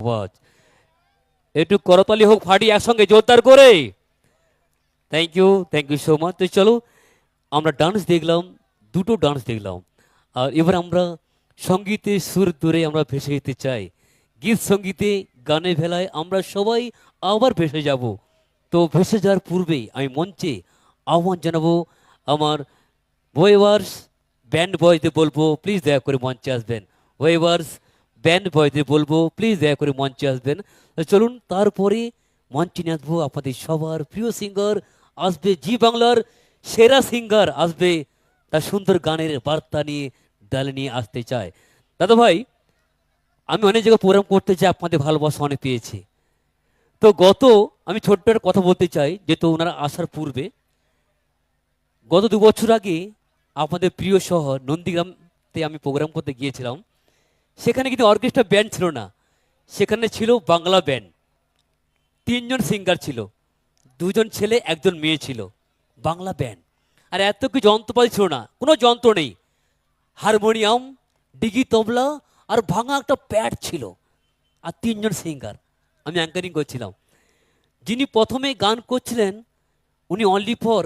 আওয়াজ, একটু করতালি হোক ফাটি একসঙ্গে জোরদার করে। Thank you so much. তো চলো আমরা ডান্স দেখলাম, দুটো ডান্স দেখলাম, আর এবার আমরা সঙ্গীতে সুর ধরে আমরা ভেসে যেতে চাই। গীত সঙ্গীতে গানে ভেলায় আমরা সবাই আবার ভেসে যাব। তো ভেসে যাওয়ার পূর্বেই আমি মঞ্চে আহ্বান জানাবো আমার ওয়েভার্স ব্যান্ড বয়দের বলবো প্লিজ দয়া করে মঞ্চে আসবেন। ওয়েভার্স ব্যান্ড বয়দের বলবো প্লিজ দয়া করে মঞ্চে আসবেন। তো চলুন তারপরে মঞ্চে নিয়ে আসবো আপনাদের সবার প্রিয় সিঙ্গার, আসবে জি বাংলার সেরা সিঙ্গার আসবে, তার সুন্দর গানের বার্তা নিয়ে ডালে নিয়ে আসতে চায়। দাদা ভাই, আমি অনেক জায়গায় প্রোগ্রাম করতে চাই, আপনাদের ভালোবাসা অনেক পেয়েছি। তো আমি ছোট্ট একটা কথা বলতে চাই, যেহেতু ওনারা আসার পূর্বে গত 2 বছর আগে আপনাদের প্রিয় শহর নন্দীগ্রামতে আমি প্রোগ্রাম করতে গিয়েছিলাম। সেখানে কিন্তু অর্কেস্ট্রা ব্যান্ড ছিল না, সেখানে ছিল বাংলা ব্যান্ড। 3জন সিঙ্গার ছিল, 2জন ছেলে 1জন মেয়ে ছিল, বাংলা ব্যান্ড। আর এত কি যন্ত্রপাতি ছিল না, কোনো যন্ত্র নেই, হারমোনিয়াম, ডিগি তবলা আর ভাঙা একটা প্যাড ছিল, আর 3জন সিঙ্গার। আমি অ্যাঙ্কারিং করছিলাম। যিনি প্রথমে গান করছিলেন উনি অনলি ফর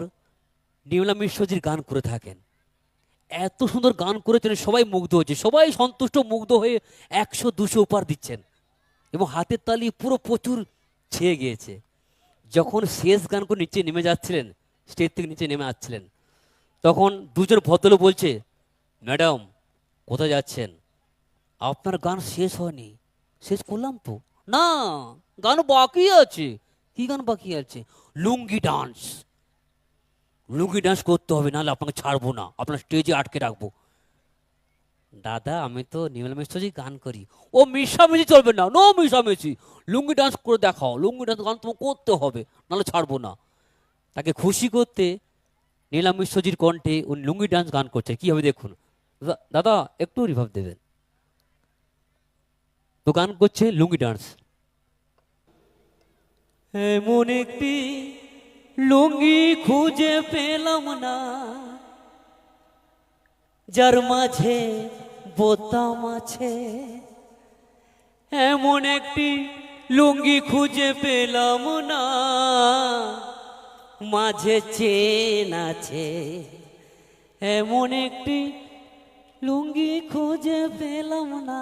নির্মলা মিশ্রজির গান করে থাকেন। এত সুন্দর গান করেছেন, সবাই মুগ্ধ হয়েছে, সবাই সন্তুষ্ট মুগ্ধ হয়ে 100-200 উপহার দিচ্ছেন এবং হাতের তালি পুরো প্রচুর ছেয়ে গিয়েছে। যখন শেষ গান করে নিচে নেমে যাচ্ছিলেন, স্টেজ থেকে নিচে নেমে আসছিলেন, তখন 2জন ভদ্রলোক বলছে, ম্যাডাম কোথায় যাচ্ছেন? আপনার গান শেষ হয়নি। শেষ করলাম তো। না, গান বাকি আছে। কি গান বাকি আছে? লুঙ্গি ডান্স। লুঙ্গি ডান্স করতে হবে, নাহলে আপনাকে ছাড়বো না, আপনার স্টেজে আটকে রাখবো। দাদা আমি তো নির্মলা মিশ্রজি গান করি। ও মিশামিশি চলবে না, নো মিশামিশি, লুঙ্গি ডান্স করে দেখাও, লুঙ্গি ডান্স গান তোমাকে করতে হবে, নাহলে ছাড়বো না। তাকে খুশি করতে নীলা মিশ্রজির কণ্ঠে উনি লুঙ্গি ডান্স গান করছে, কি হবে দেখুন। দাদা একটু রিভাব দেবেন। তো গান করছে লুঙ্গি ডান্স। এমন একটি লুঙ্গি খুঁজে পেলাম না, যার মাঝে বোতাম আছে। এমন একটি লুঙ্গি খুঁজে পেলাম না, মাঝে চেন আছে। এমন একটি লুঙ্গি খুঁজে পেলাম না।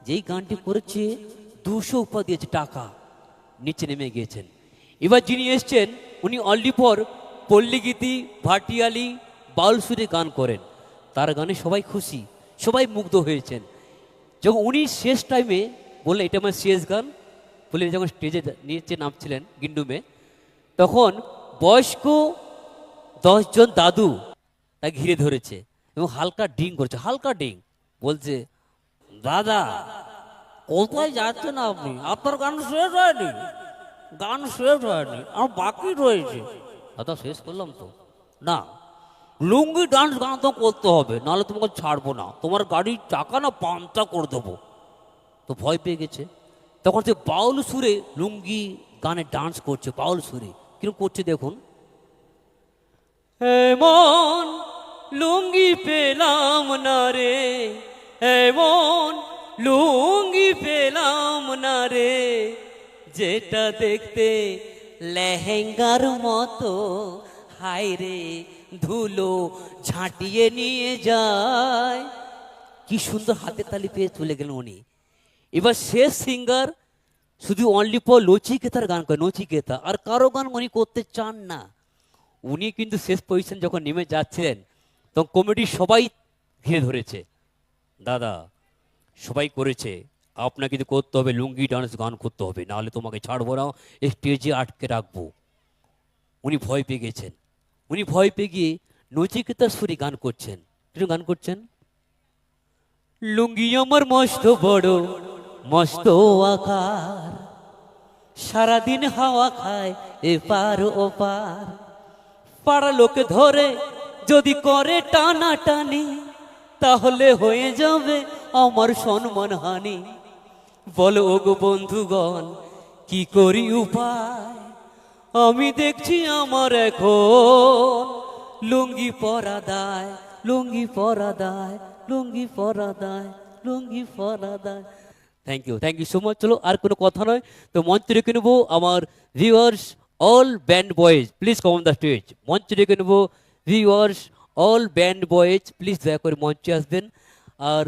যেই গানটি করেছে 200 উপহার দিয়েছে টাকা, নিচে নেমে গিয়েছেন। এবার যিনি এসছেন উনি অনলি ফর পল্লীগীতি, ভাটিয়ালি, বাউল সুরে গান করেন। তার গানে সবাই খুশি, সবাই মুগ্ধ হয়েছেন। যখন উনি শেষ টাইমে বললেন এটা আমার শেষ গান বলে, যখন স্টেজে নিচে নামছিলেন গিন্ডুমে, তখন বয়স্ক 10জন দাদু তাকে ঘিরে ধরেছে এবং হালকা ডিং করছে, হালকা ডিং। বলছে, দাদা কোথায় যাচ্ছেন আপনি? আপনার গান শেষ হয়নি, গান শেষ হয়নি, আমার বাকি রয়েছে। দাদা শেষ করলাম তো। না, লুঙ্গি ডান্স গান তো করতে হবে, নাহলে তোমাকে ছাড়বো না, তোমার গাড়ির চাকা না পাংচার করে দেবো। তো ভয় পেয়ে গেছে। তখন সে বাউল সুরে লুঙ্গি গানে ডান্স করছে, বাউল সুরে কিরকম করছে দেখুন। এমন লুঙ্গি পেলাম না রে, এমন লুঙ্গি পেলাম না রে, যেটা দেখতে লেহেঙ্গার মতো, হায় রে ধুলো ঝাঁটিয়ে নিয়ে যায়। কি সুন্দর হাতের তালি পেয়ে চলে গেলেন উনি। এবার শেষ সিঙ্গার শুধু অনলি ফর নচিকেতার গান করে, নচিকেতা, আর কারো গান উনি করতে চান না। উনি কিন্তু শেষ পজিশন যখন নেমে যাচ্ছিলেন, তখন কমিটির সবাই ঘিরে ধরেছে, দাদা সবাই করেছে, আপনাকে কিন্তু করতে হবে, লুঙ্গি ডান্স গান করতে হবে, নাহলে তোমাকে ছাড়বো না, স্টেজে আটকে রাখবো। উনি ভয় পেয়ে গেছেন। উনি ভয় পেয়ে গিয়ে নচিকেতার সুরে গান করছেন। কিন্তু গান করছেন, লুঙ্গি আমার মস্ত বড় মস্ত আকার, সারাদিন হাওয়া খায় এপার ওপার, পাড়া লোকে ধরে যদি করে টানা টানি, তাহলে হয়ে যাবে আমার সম্মান হানি। বলো ওগো বন্ধুগণ কি করি উপায়, আমি দেখছি আমার এখন লুঙ্গি পরা দায়, লুঙ্গি পরা দায়, লুঙ্গি পরা দায়, লুঙ্গি পরা দায়। Thank you so much. চলো আর কোনো কথা নয়, তো মঞ্চ রেখে নেবো আমার viewers all band boys, please com on the stage. মঞ্চ রেখে নেবো viewers all band boys, please দয়া করে মঞ্চে আসবেন। আর